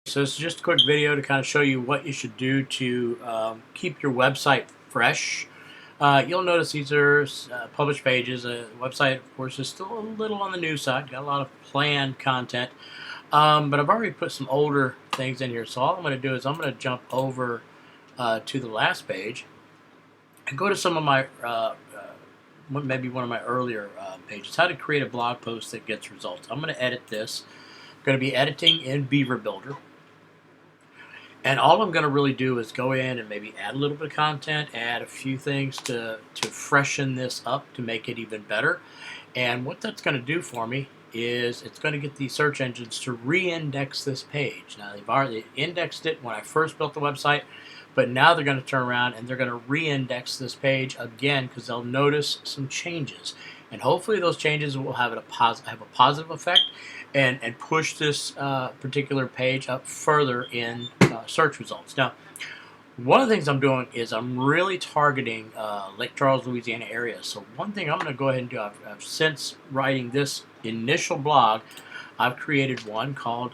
So this is just a quick video to kind of show you what you should do to keep your website fresh. You'll notice these are published pages. The website, of course, is still a little on the new side. Got a lot of planned content, but I've already put some older things in here. So all I'm going to do is I'm going to jump over to the last page and go to some of my maybe one of my earlier pages. How to create a blog post that gets results. I'm going to edit this. I'm going to be editing in Beaver Builder. And all I'm going to really do is go in and maybe add a little bit of content, add a few things to freshen this up to make it even better. And what that's going to do for me is it's going to get these search engines to re-index this page. Now, they've already indexed it when I first built the website, but now they're going to turn around and they're going to re-index this page again because they'll notice some changes. And hopefully those changes will have a positive effect and push this particular page up further in search results. Now, one of the things I'm doing is I'm really targeting Lake Charles, Louisiana area. So one thing I'm going to go ahead and do, I've since writing this initial blog, I've created one called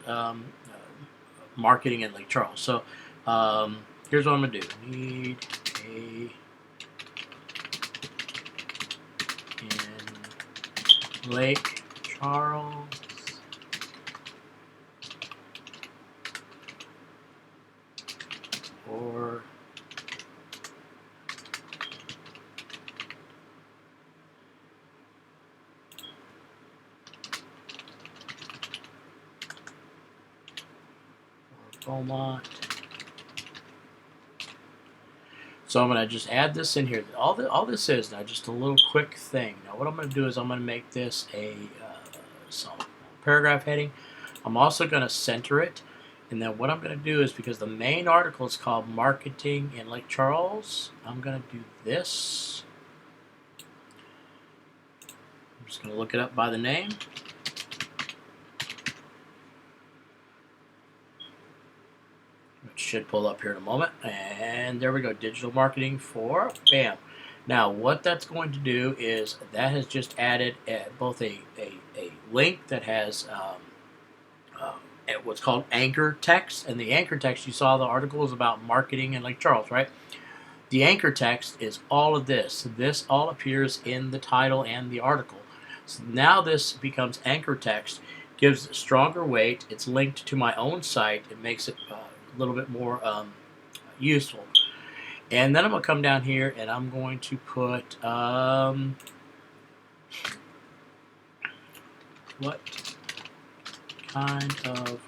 Marketing in Lake Charles. So here's what I'm going to do. Need a in Lake Charles or Beaumont. So I'm going to just add this in here. All this is now just a little quick thing. Now what I'm going to do is I'm going to make this a some paragraph heading. I'm also going to center it. And then what I'm going to do is, because the main article is called Marketing in Lake Charles, I'm going to do this. I'm just going to look it up by the name. Which should pull up here in a moment. And there we go. Digital marketing for bam. Now what that's going to do is that has just added both a link that has what's called anchor text, and the anchor text, you saw the article is about marketing in Lake Charles, right? The anchor text is all of this. This all appears in the title and the article. So now this becomes anchor text, gives it stronger weight. It's linked to my own site. It makes it a little bit more useful. And then I'm going to come down here and I'm going to put what kind of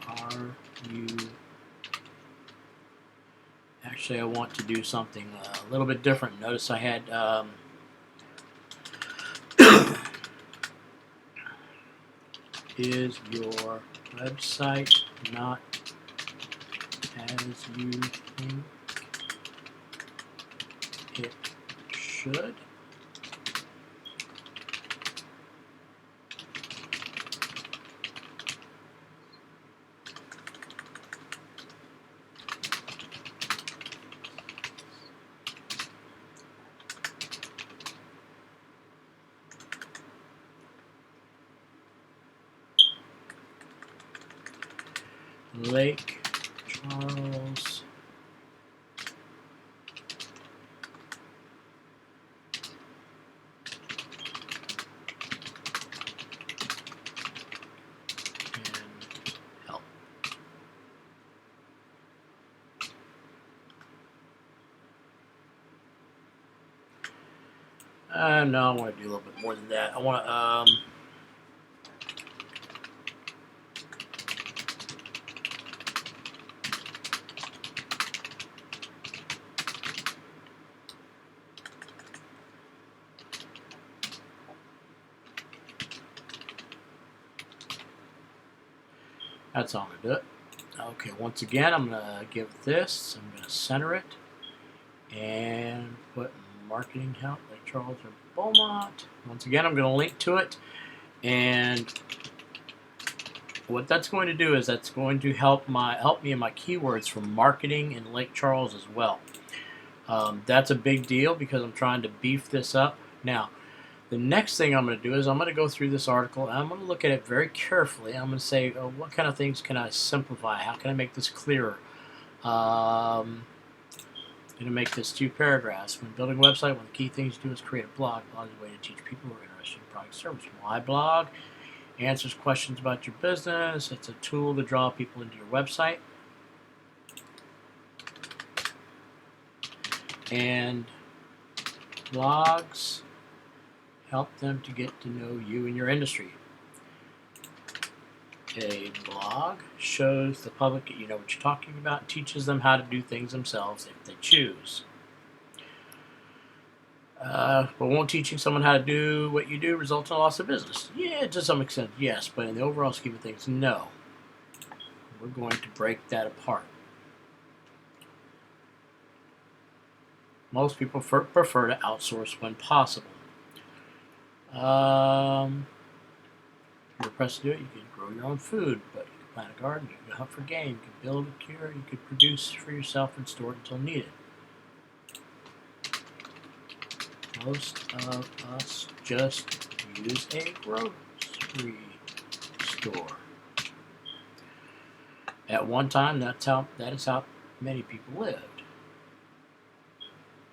are you? Actually, I want to do something a little bit different. Notice I had is your website not as you think it should? Lake Charles can help. No, I want to do a little bit more than that. I want to that's all I'm going to do it. Okay, once again, I'm going to give this, I'm going to center it, and put marketing help, like Charles or Beaumont. Once again, I'm going to link to it, and what that's going to do is that's going to help me in my keywords for marketing in Lake Charles as well. That's a big deal because I'm trying to beef this up. Now, The next thing I'm going to do is I'm going to go through this article and I'm going to look at it very carefully. I'm going to say, oh, what kind of things can I simplify? How can I make this clearer? I'm going to make this 2 paragraphs. When building a website, one of the key things to do is create a blog. Blog is a way to teach people who are interested in product service. Why blog? Answers questions about your business. It's a tool to draw people into your website. And blogs help them to get to know you and your industry. A blog shows the public that you know what you're talking about and teaches them how to do things themselves if they choose. But won't teaching someone how to do what you do result in a loss of business? Yeah, to some extent, yes. But in the overall scheme of things, no. We're going to break that apart. Most people prefer to outsource when possible. You're pressed to do it, you can grow your own food, but you can plant a garden, you can hunt for game, you can build a cure, you can produce for yourself and store it until needed. Most of us just use a grocery store. At one time, that is how many people lived.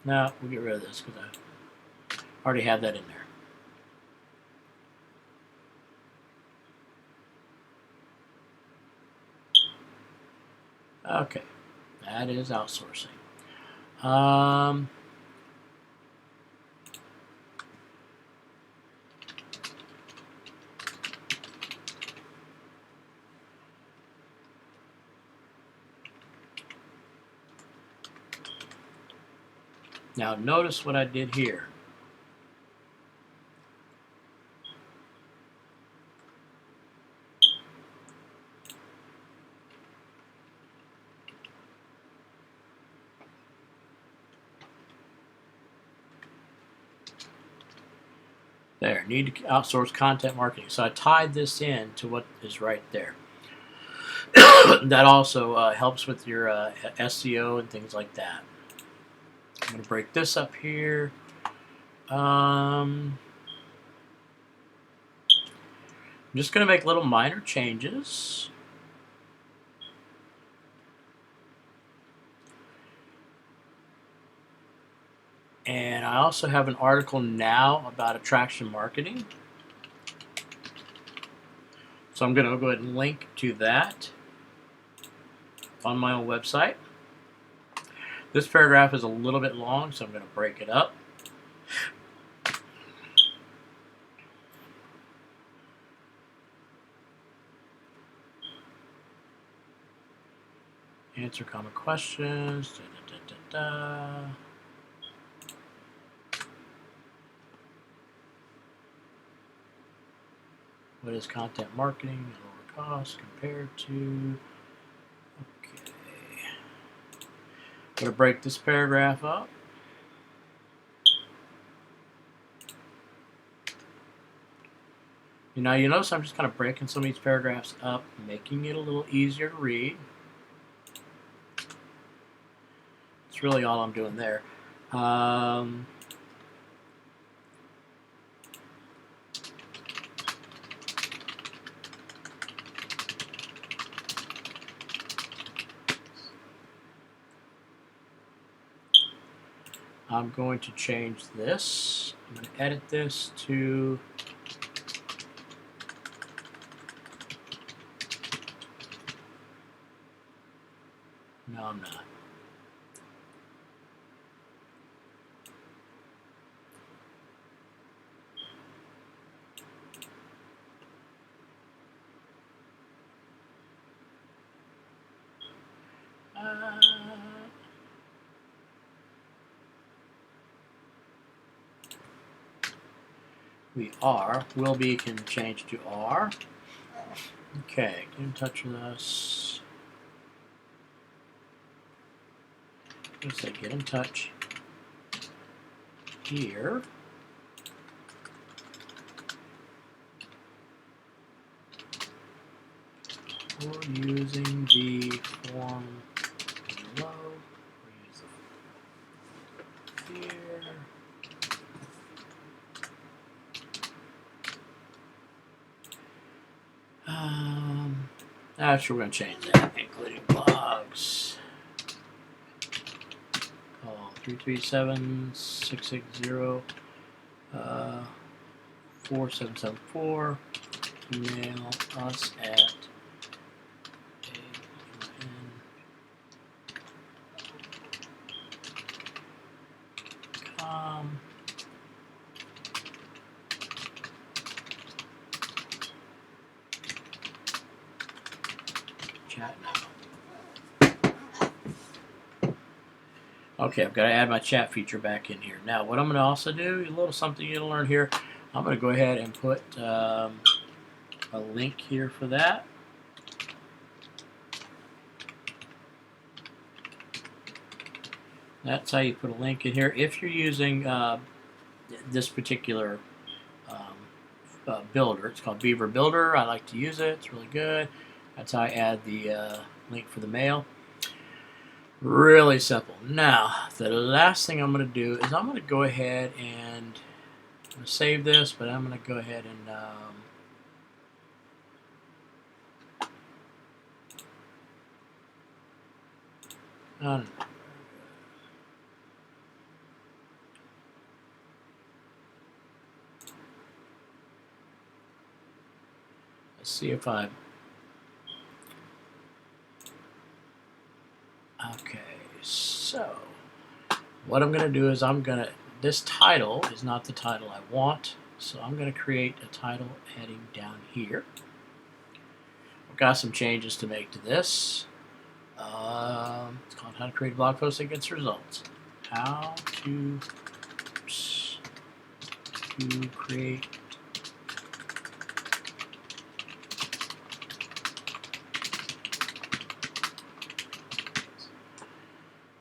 Now, we'll get rid of this because I already have that in there. Okay, that is outsourcing. Now notice what I did here. There, need to outsource content marketing. So I tied this in to what is right there. That also helps with your SEO and things like that. I'm going to break this up here. I'm just going to make little minor changes. And I also have an article now about attraction marketing. So I'm going to go ahead and link to that on my own website. This paragraph is a little bit long, so I'm going to break it up. Answer common questions. What is content marketing at lower cost compared to? Okay. I'm going to break this paragraph up. Now you notice I'm just kind of breaking some of these paragraphs up, making it a little easier to read. That's really all I'm doing there. I'm going to change this. I'm going to edit this to no, I'm not. Will be can change to are. Okay, get in touch with us. Let's say get in touch here. Or using the form below. Use the here. Actually, we're going to change that, including blogs. Call 337-660-4774. Email us at aun.com. Chat now. Okay, I've got to add my chat feature back in here. Now, what I'm going to also do, a little something you'll learn here, I'm going to go ahead and put a link here for that. That's how you put a link in here. If you're using this particular builder, it's called Beaver Builder. I like to use it. It's really good. That's how I add the link for the mail. Really simple. Now, the last thing I'm going to do is I'm going to go ahead and I'm going to save this, but I'm going to go ahead and let's see if I... Okay, so what I'm going to do is this title is not the title I want, so I'm going to create a title heading down here. I've got some changes to make to this. It's called How to Create a Blog Post That Gets Results. How to create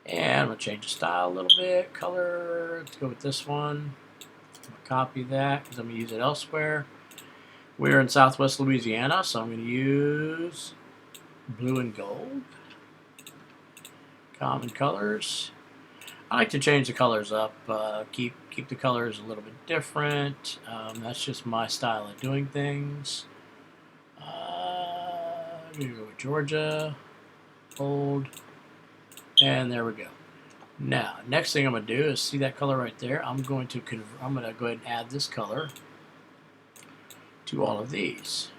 and I'm going to change the style a little bit. Color, let's go with this one. I'm going to copy that because I'm going to use it elsewhere. We're in Southwest Louisiana, so I'm going to use blue and gold. Common colors. I like to change the colors up, keep the colors a little bit different. That's just my style of doing things. I'm going to go with Georgia, gold, and there we go. Now, next thing I'm going to do is see that color right there. I'm going to go ahead and add this color to all of these.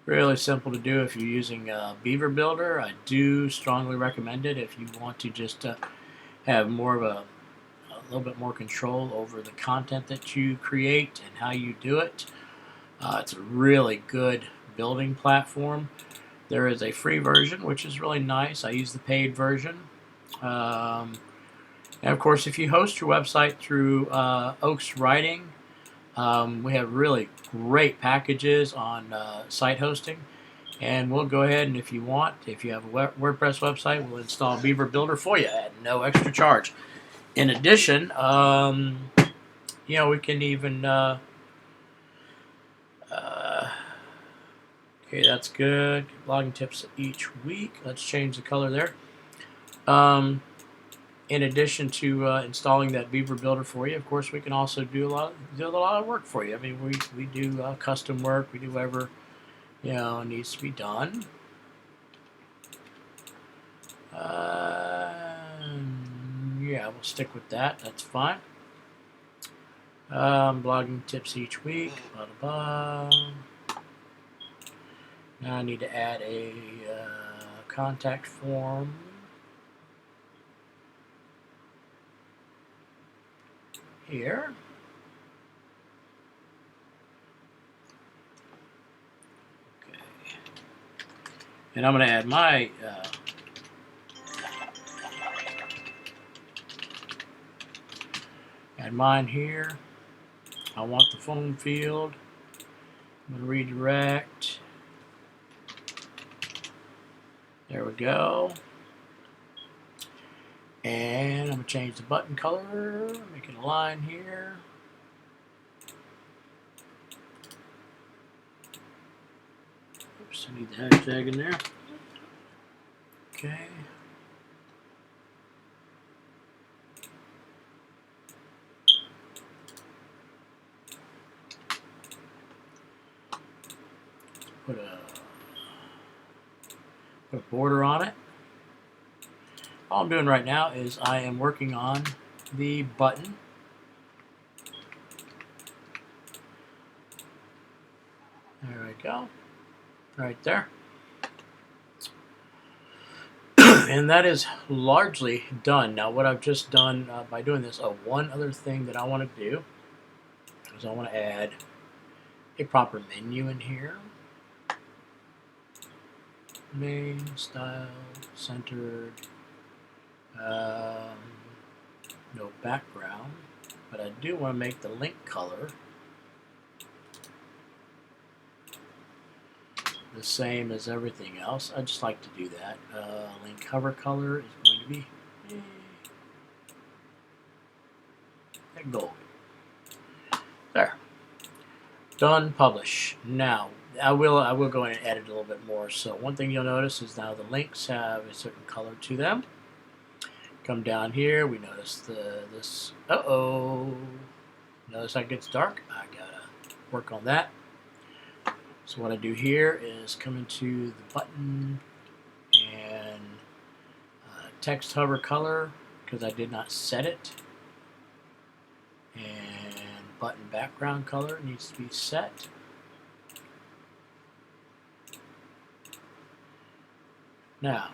Really simple to do if you're using Beaver Builder. I do strongly recommend it if you want to just have more of a little bit more control over the content that you create and how you do it. It's a really good building platform. There is a free version, which is really nice. I use the paid version. And of course, if you host your website through Oaks Writing, we have really great packages on site hosting. And we'll go ahead and if you want, if you have a WordPress website, we'll install Beaver Builder for you at no extra charge. In addition, we can even... okay, that's good. Blogging tips each week. Let's change the color there. In addition to installing that Beaver Builder for you, of course, we can also do a lot of work for you. I mean, we do custom work. We do whatever needs to be done. Yeah, we'll stick with that. That's fine. Blogging tips each week. Blah, blah, blah. Now I need to add a contact form. Here. Okay. And I'm going to add my add mine here. I want the phone field. I'm going to redirect. There we go. And I'm going to change the button color, make it a line here. Oops, I need the hashtag in there. Okay. Put a Put a border on it. All I'm doing right now is I am working on the button. There we go. Right there. And that is largely done. Now what I've just done by doing this, one other thing that I want to do is I want to add a proper menu in here. Main, style, centered, no background, but I do want to make the link color the same as everything else. I just like to do that. Link cover color is going to be that gold. There. Done. Publish. Now I will go in and edit a little bit more. So one thing you'll notice is now the links have a certain color to them. Come down here, we notice this. Notice how it gets dark. I gotta work on that. So what I do here is come into the button and text hover color, because I did not set it, and button background color needs to be set. Now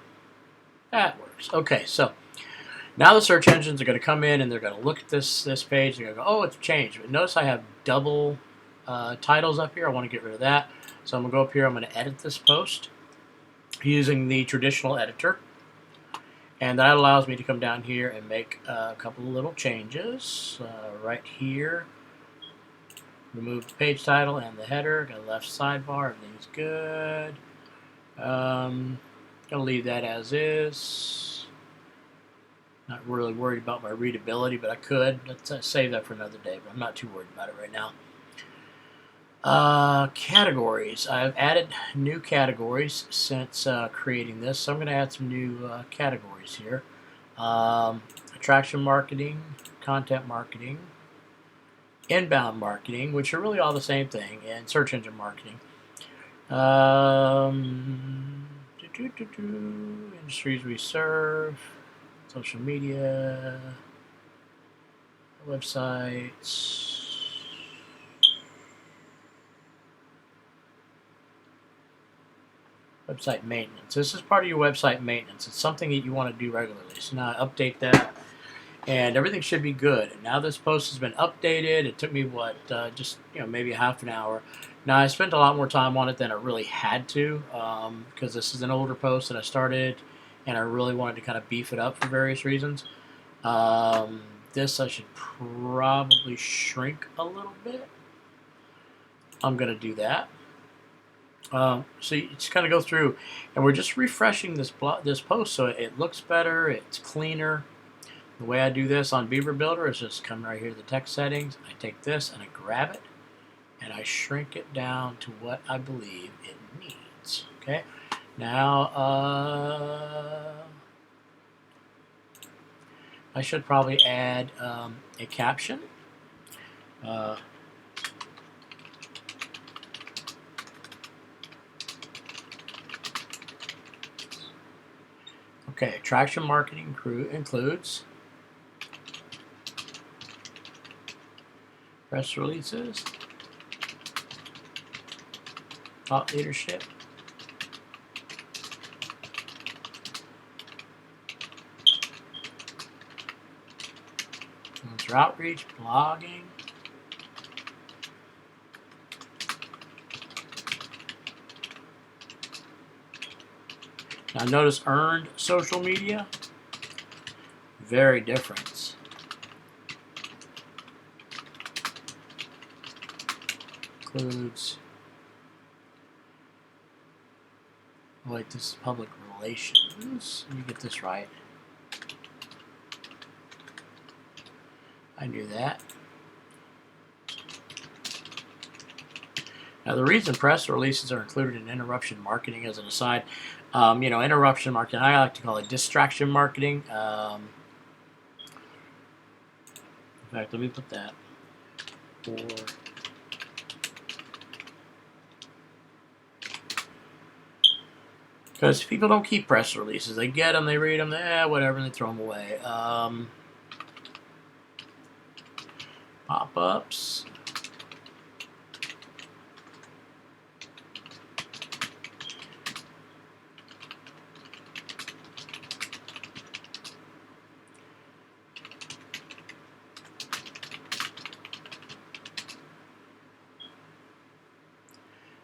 that works. Okay, so now the search engines are going to come in and they're going to look at this page. They're going to go, oh, it's changed. But notice I have double titles up here. I want to get rid of that. So I'm going to go up here. I'm going to edit this post using the traditional editor. And that allows me to come down here and make a couple of little changes. Right here, remove the page title and the header. Got a left sidebar. Everything's good. Going to leave that as is. Not really worried about my readability, but I could. Let's save that for another day, but I'm not too worried about it right now. Categories. I've added new categories since creating this, so I'm going to add some new categories here. Attraction marketing, content marketing, inbound marketing, which are really all the same thing, and search engine marketing. Industries we serve, social media, websites. Website maintenance. This is part of your website maintenance. It's something that you want to do regularly. So now I update that, and everything should be good. And now this post has been updated. It took me just maybe a half an hour. Now I spent a lot more time on it than I really had to, because this is an older post that I started, and I really wanted to kind of beef it up for various reasons. This I should probably shrink a little bit. I'm going to do that. So you just kind of go through, and we're just refreshing this post so it looks better, it's cleaner. The way I do this on Beaver Builder is just come right here to the text settings. I take this and I grab it, and I shrink it down to what I believe it needs. Okay, now I should probably add a caption. Okay, attraction marketing includes press releases, thought leadership, influencer outreach, blogging, now notice earned social media, very different. Includes, wait, this is public relations. Let me get this right. I knew that. Now the reason press releases are included in interruption marketing, as an aside, interruption marketing, I like to call it distraction marketing. In fact, let me put that. Because people don't keep press releases. They get them, they read them, whatever, and they throw them away. Pop-ups.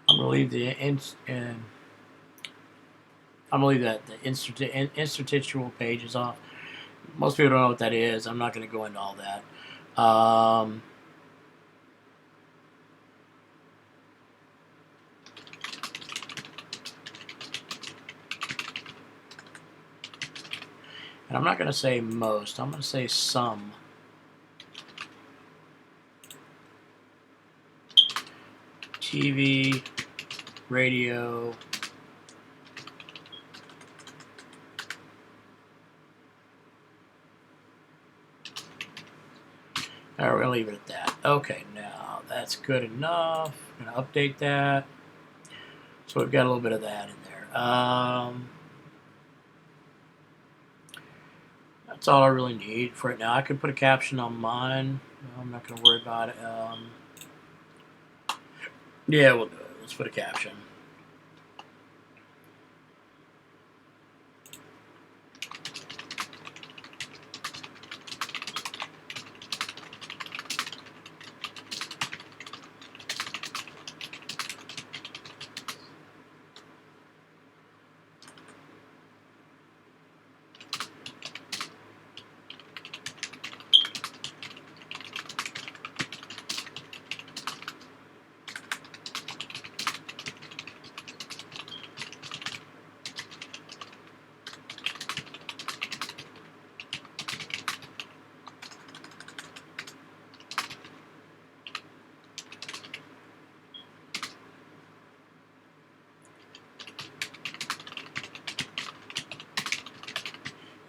I'm gonna leave the interstitial pages off. Most people don't know what that is. I'm not going to go into all that. And I'm not going to say most. I'm going to say some. TV, radio, alright, we're going to leave it at that. Okay, now that's good enough. I'm going to update that. So we've got a little bit of that in there. That's all I really need for it now. I could put a caption on mine. No, I'm not going to worry about it. Yeah, we'll do it. Let's put a caption.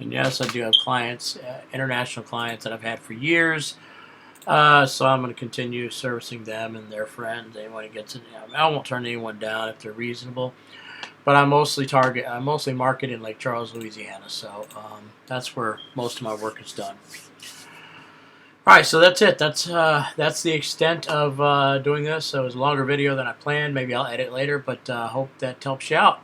And yes, I do have clients, international clients that I've had for years. So I'm going to continue servicing them and their friends. Anyone who gets in, I won't turn anyone down if they're reasonable. But I mostly market in Lake Charles, Louisiana. So that's where most of my work is done. All right, so that's it. That's the extent of doing this. So it was a longer video than I planned. Maybe I'll edit later, but hope that helps you out.